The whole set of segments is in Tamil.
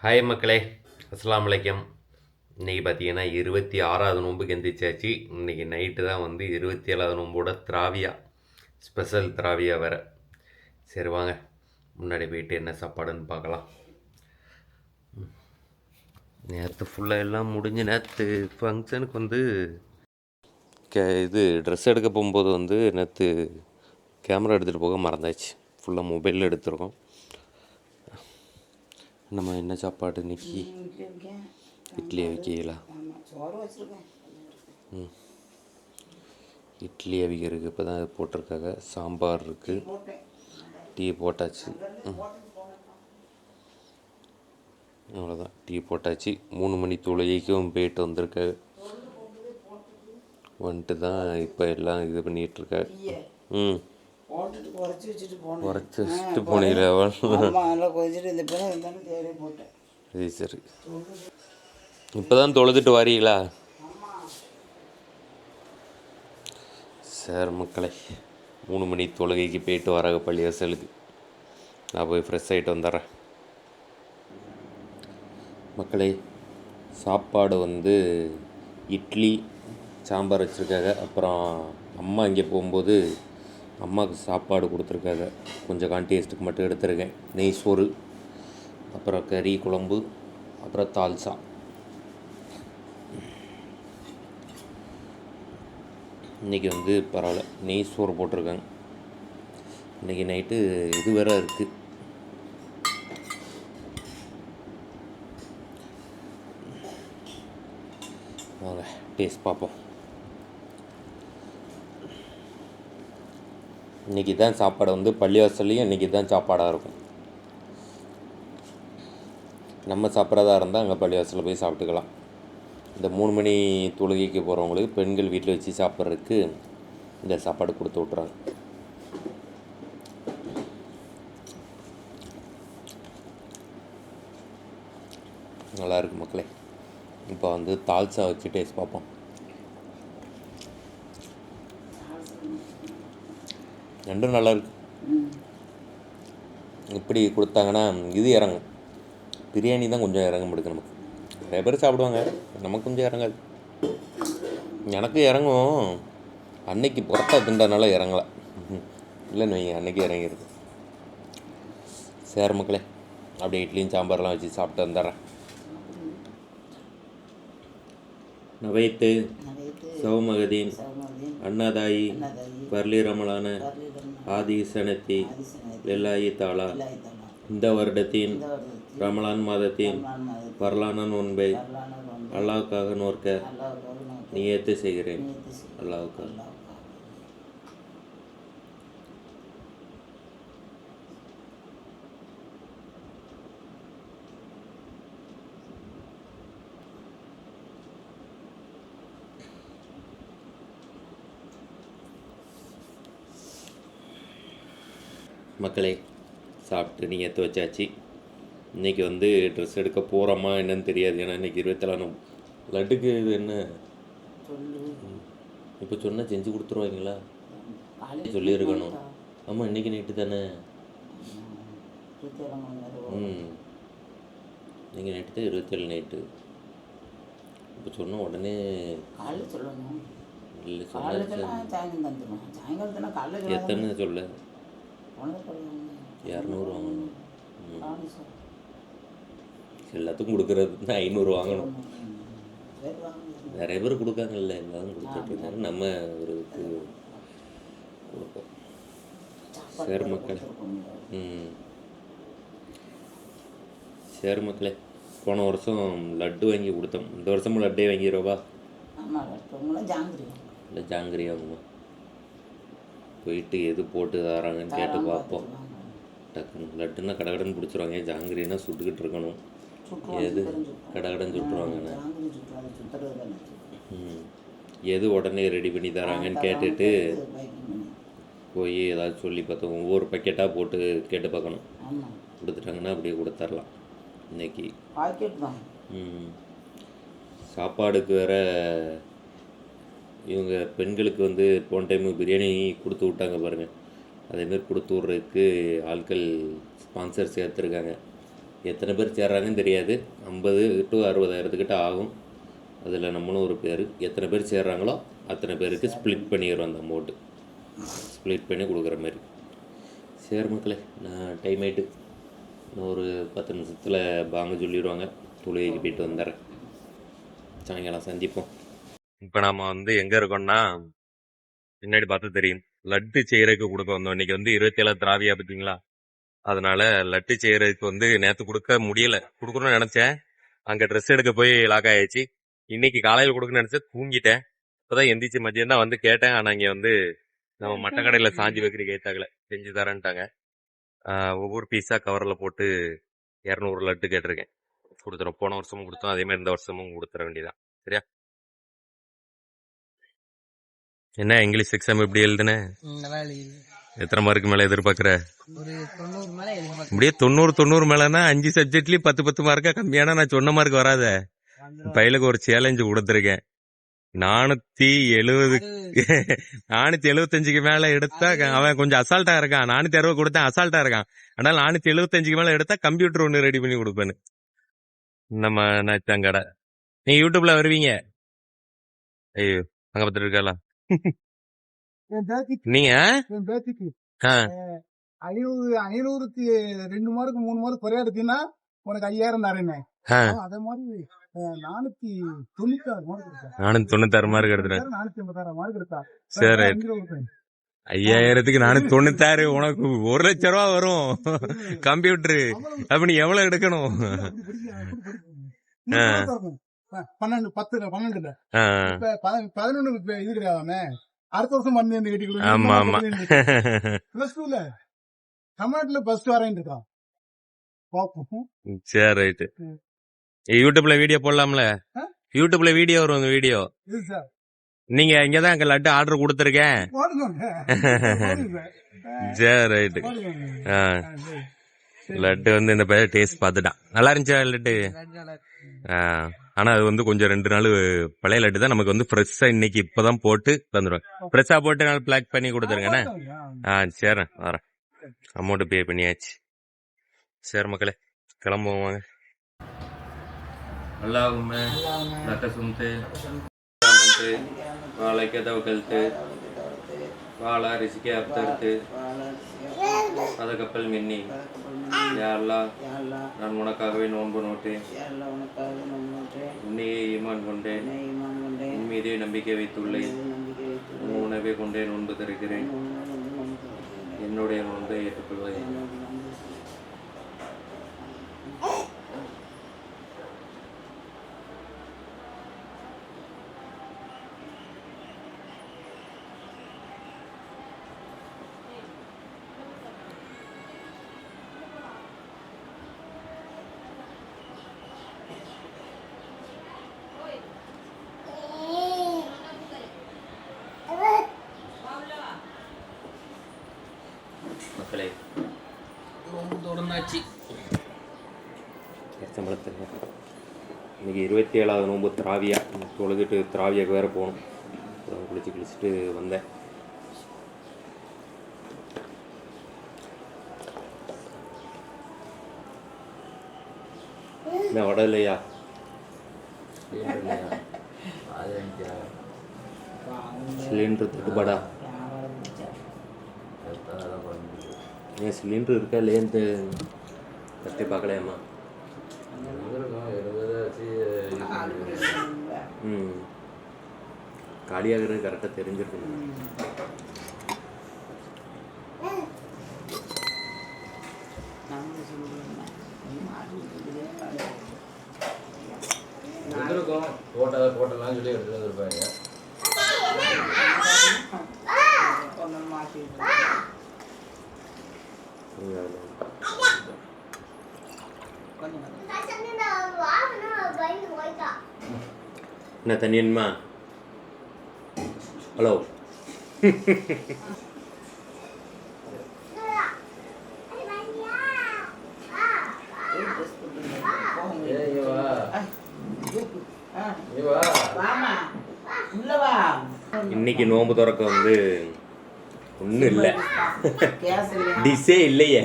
ஹாய் மக்களே, அஸ்ஸலாமு அலைக்கும். இன்றைக்கி பார்த்தீங்கன்னா 26வது நோன்புக்கு எந்திரிச்சாச்சு. இன்றைக்கி நைட்டு தான் வந்து 27வது நோம்போட திராவியா, ஸ்பெஷல் திராவியா வேறு. சரி வாங்க முன்னாடி போயிட்டு என்ன சாப்பாடுன்னு பார்க்கலாம். நேற்று ஃபுல்லாக எல்லாம் முடிஞ்சு நேற்று ஃபங்க்ஷனுக்கு வந்து இது ட்ரெஸ் எடுக்க போகும்போது வந்து நேற்று கேமரா எடுத்துகிட்டு போக மறந்தாச்சு. ஃபுல்லாக மொபைலில் எடுத்துருக்கோம். நம்ம என்ன சாப்பாடு இன்னைக்கு? இட்லி வைக்கலா? இட்லி அவிக்கிறதுக்கு இப்போ தான் போட்டிருக்காங்க. சாம்பார் இருக்குது, டீ போட்டாச்சு. அவ்வளோதான், டீ போட்டாச்சு. 3 மணி தொழுகைக்கும் போயிட்டு வந்திருக்க வந்துட்டு தான் இப்போ எல்லாம் இது பண்ணிகிட்ருக்க. குறைச்சி வச்சுட்டு போனீங்களா? சரி சரி, இப்போ தான் தொழுதுட்டு வரீங்களா? சார் மக்களே, 3 மணி தொழுகைக்கு போயிட்டு வராங்க பள்ளிவாசலுக்கு. நான் போய் ஃப்ரெஷ் ஆகிட்டு வந்துடுறேன். மக்களே, சாப்பாடு வந்து இட்லி சாம்பார் வச்சுருக்காங்க. அப்புறம் அம்மா இங்கே போகும்போது அம்மாவுக்கு சாப்பாடு கொடுத்துருக்காங்க. கொஞ்சம் கான்டேஸ்ட்டுக்கு மட்டும் எடுத்துருக்கேன். நெய் சோறு, அப்புறம் கறி குழம்பு, அப்புறம் தால்சா. இன்றைக்கி வந்து பரவாயில்ல, நெய் சோறு போட்டிருக்காங்க. இன்றைக்கி நைட்டு இது வேறு இருக்குது. வாங்க டேஸ்ட் பார்ப்போம். இன்றைக்கி தான் சாப்பாடு வந்து பள்ளிவாசல்லையும் இன்றைக்கி தான் சாப்பாடாக இருக்கும். நம்ம சாப்பிட்றதா இருந்தால் அங்கே பள்ளிவாசலில் போய் சாப்பிட்டுக்கலாம். இந்த 3 மணி தொழுகைக்கு போகிறவங்களுக்கு பெண்கள் வீட்டில் வச்சு சாப்பிட்றதுக்கு இந்த சாப்பாடு கொடுத்து விட்றாங்க. நல்லாயிருக்கு மக்களே. இப்போ வந்து தால்சா வச்சு டேஸ்ட் பார்ப்போம். ரெண்டும் நல்லாயிருக்கு. இப்படி கொடுத்தாங்கன்னா இது இறங்கும். பிரியாணி தான் கொஞ்சம் இறங்க முடியுது நமக்கு. நிறைய பேர் சாப்பிடுவாங்க, நமக்கு கொஞ்சம் இறங்காது. எனக்கு இறங்கும். அன்னைக்கு புரட்டா தின்றனால இறங்கலை. இல்லைன்னு வைங்க, அன்னைக்கு இறங்கிருக்கு. சரி மக்களே, அப்படியே இட்லியும் சாம்பார்லாம் வச்சு சாப்பிட்டு வந்துடுறேன். நவைத்து சௌமகதீன் அன்னதாயி பர்லி ரமலான ஆதி சனத்தி லெல்லாயி தாலா. இந்த வருடத்தின் ரமலான் மாதத்தின் பரலான நோன்பை அல்லாவுக்காக நோற்க நியத்து செய்கிறேன். அல்லாவுக்காக. மக்களே, சாப்பிட்டு நீங்கள் எடுத்து வச்சாச்சு. இன்றைக்கி வந்து ட்ரெஸ் எடுக்க போகிறோமா என்னன்னு தெரியாது. ஏன்னா இன்றைக்கி 27 லட்டுக்கு இது என்ன இப்போ சொன்னால் செஞ்சு கொடுத்துருவாங்களா? சொல்லியிருக்கணும். ஆமாம், இன்றைக்கி நைட்டு தானே. நீங்கள் நைட்டு தான் 27 நைட்டு. இப்போ சொன்ன உடனே இல்லை சொன்ன எத்தனை சொல்ல 200 வாங்கணும். எல்லாத்துக்கும் கொடுக்குறது 500 வாங்கணும். நிறைய பேர் கொடுக்காங்கல்ல, எல்லாரும் கொடுத்துட்ருக்காங்க. நம்ம ஒரு இது கொடுப்போம். சரி மக்களே. சரி மக்களே, போன வருஷம் லட்டு வாங்கி கொடுத்தோம். இந்த வருஷமும் லட்டே வாங்கிடுவா? இல்லை, ஜாங்கிரி வாங்குமா? போயிட்டு எது போட்டு தராங்கன்னு கேட்டு பார்ப்போம். டக்குன்னு லட்டுன்னா கடகடன்னு பிடிச்சிருவாங்க. ஜாங்கிரின்னா சுட்டுக்கிட்டு இருக்கணும். எது கடகடன்னு சுட்டுருவாங்கண்ணே. எது உடனே ரெடி பண்ணி தராங்கன்னு கேட்டுட்டு போய் ஏதாவது சொல்லி பார்த்தோம். ஒவ்வொரு பக்கெட்டாக போட்டு கேட்டு பார்க்கணும். கொடுத்துட்டாங்கன்னா அப்படியே கொடுத்துர்லாம். இன்னைக்கு சாப்பாடுக்கு வேற இவங்க பெண்களுக்கு வந்து போன டைமு பிரியாணி கொடுத்து விட்டாங்க பாருங்கள். அதேமாரி கொடுத்து விட்றதுக்கு ஆட்கள் ஸ்பான்சர் சேர்த்துருக்காங்க. எத்தனை பேர் சேர்றாங்கன்னு தெரியாது. 50 to 60,000 ஆகும். அதில் நம்மளும் ஒரு பேர். எத்தனை பேர் சேர்றாங்களோ அத்தனை பேருக்கு ஸ்ப்ளிட் பண்ணிடுறோம். அந்த அமௌண்ட்டு ஸ்ப்ளிட் பண்ணி கொடுக்குற மாதிரி. சரி மக்களே, நான் டைம் ஆகிட்டு இன்னும் ஒரு 10 நிமிஷத்தில் பாங்க சொல்லிடுவாங்க. தொழுகைக்கு போயிட்டு வந்துடுறேன். சாயங்காலம் சந்திப்போம். இப்போ நாம் எங்கே இருக்கோம்னா, பின்னாடி பார்த்து தெரியும், லட்டு செய்கிறதுக்கு கொடுக்க வந்தோம். இன்றைக்கி 27 திராவியா பார்த்தீங்களா, அதனால் லட்டு செய்கிறதுக்கு நேற்று கொடுக்க முடியலை. கொடுக்கணும்னு நினச்சேன். அங்கே ட்ரெஸ் எடுக்க போய் லாக் ஆகிடுச்சு. இன்னைக்கு காலையில் கொடுக்கணும்னு நினச்சேன், தூங்கிட்டேன். இப்போதான் எந்திரிச்சு மதியம் தான் கேட்டேன். ஆனால் இங்கே நம்ம மட்டக்கடையில் சாஞ்சி வைக்கிற கேட்டாங்களே, செஞ்சு தரேன்ட்டாங்க. ஒவ்வொரு பீஸாக கவரில் போட்டு 200 லட்டு கேட்டிருக்கேன். கொடுத்துறோம். போன வருஷமும் கொடுத்தோம், அதேமாதிரி இந்த வருஷமும் கொடுத்துற வேண்டியதான். சரியா? என்ன இங்கிலீஷ் எக்ஸாம் எப்படி எழுதுன? எத்தனை மார்க்கு மேலே எதிர்பார்க்குற? இப்படியே 90 மேலேனா 5 சப்ஜெக்ட்லேயும் 10 மார்க்கா கம்மியானா நான் சொன்ன மார்க் வராத. பையலுக்கு ஒரு சேலஞ்சு கொடுத்துருக்கேன். 475 மேல எடுத்தா அவன் கொஞ்சம் அசால்ட்டா இருக்கான். 460 கொடுத்தா அசால்ட்டா இருக்கான். ஆனால் 475 மேல எடுத்தா கம்ப்யூட்டர் ஒண்ணு ரெடி பண்ணி கொடுப்பேன்னு. நம்ம நச்சங்கடை. நீ யூடியூப்ல வருவீங்க. ஐயோ, அங்க பத்திர இருக்கலாம். நீங்க 502 மார்க் 3 மார்க் குறையா எடுத்தீங்கன்னா உனக்கு 5000 தரேன். அதே மாதிரி 496 மார்க் எடுத்துட்டேன். 486 மார்க் எடுத்தா. சரி, 5000க்கு 496. உனக்கு 1 லட்ச ரூபா வரும் கம்ப்யூட்டரு. அப்ப நீ எவ்வளவு எடுக்கணும்? 12 11 இது கிடையாதாமே. அடுத்த வருஷம் வந்து கட்டிக்கணும். ஆமா ஆமா. பிளஸ் 2ல தமிழ்நாட்டுல ஃபர்ஸ்ட் வரேன் இருக்கான். சரி, ரைட்டு. யூடியூப்ல வீடியோ போடலாம்ல? யூடியூப்ல வீடியோ வரும். வீடியோ நீங்க இங்கதான் அங்க லட்டு ஆர்டர் கொடுத்துருக்கேன். சரி, ரைட்டு. லட்டு இந்த பேர் டேஸ்ட் பார்த்துட்டான். நல்லா இருந்துச்சா லட்டு? ஆனா அது கொஞ்சம் 2 நாள் பழைய லட்டு தான். நமக்கு ஃப்ரெஷ்ஷா இன்னைக்கு இப்பதான் போட்டு தந்துடுவேன். ஃப்ரெஷ்ஷா போட்டு நாள் பிளாக் பண்ணி கொடுத்துருங்கண்ணே. சரி, வரேன். அமௌண்ட் பே பண்ணியாச்சு. சரி மக்களே, கிளம்புவோம் வாங்க. அல்லாஹும்ம லக்க சும்து வாழைக்க தவக்கல்த்து வாழா ரிசிக்க அப்தர்த்து அத கப்பல் மின்னி. யா அல்லாஹ், நான் உனக்காகவே நோன்பு நோட்டேன். உன்னையே ஈமான் கொண்டேன். உன் மீதே நம்பிக்கை வைத்துள்ளேன். உன் உணவை கொண்டே நோன்பு திறக்கிறேன். என்னுடைய நோன்பை ஏற்றுக்கொள்வேன். மக்களே, தொடர்ந்தாச்சு சம்பளத்தில். இன்னைக்கு 27வது நோன்பு திராவியா. தொழுதுட்டு திராவியாவுக்கு வேறு போகணும். குளிச்சுட்டு வந்தேன். என்ன வடை இல்லையா? சிலிண்டர் தட்டுப்பாடா? ஏன் சிலிண்டர் இருக்கா இல்லையன்ட்டு கட்டி பார்க்கலையாம்மா? காலியாகிறது கரெக்டாக தெரிஞ்சிருக்கு. போட்டெல்லாம் சொல்லி எடுத்துட்டு வந்துருப்பாங்க. என்ன தண்ணி வேணுமா? ஹலோ. இன்னைக்கு நோன்பு திறக்க ஒன்றும் இல்லை, கேஸ் இல்லையா? டிஷ்ஷே இல்லையே.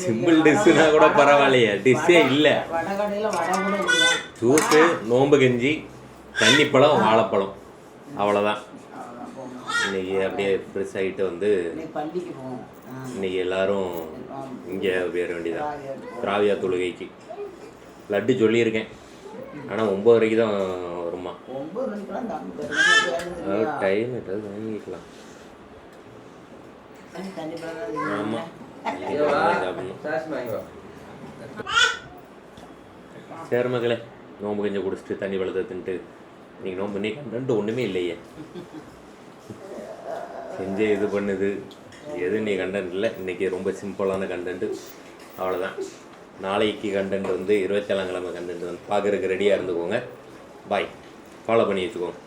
சிம்பிள் டிஷ்ஷுனா கூட பரவாயில்லையே, டிஷ்ஷே இல்லை. வடகடையில் வடை கூட இல்லையா? ஜூஸு, நோம்பு கஞ்சி, தண்ணிப்பழம், வாழைப்பழம், அவ்வளோதான். இன்னைக்கு அப்படியே ஃப்ரெஷ் ஆகிட்டு வந்து இன்னைக்கு பள்ளிக்கு போவோம். இன்னைக்கு எல்லாரும் இங்கே போயிட வேண்டியதான் திராவியா தொழுகைக்கு. லட்டு சொல்லியிருக்கேன், ஆனால் 9:30 தான் வருமா. 9 மணிக்கெல்லாம் டைம் ஏதாவது வாங்கிக்கலாம். ஆமாம், சாப்பிடணும். சரி மகளே, நோம்பு கொஞ்சம் குடிச்சிட்டு தண்ணி வெள்ளத்தை தின்ட்டு நீங்கள் நோம்பு நீ கண்டன்ட்டு ஒன்றுமே இல்லையே. செஞ்சே இது பண்ணுது எது நீ கண்டென்ட் இல்லை. இன்றைக்கி ரொம்ப சிம்பிளான கண்டென்ட்டு, அவ்வளோதான். நாளைக்கு கண்டென்ட் வந்து 27ஆம் கிழமை கண்டென்ட் வந்து பார்க்குறதுக்கு ரெடியாக இருந்துக்கோங்க. பாய், ஃபாலோ பண்ணி வச்சுக்கோங்க.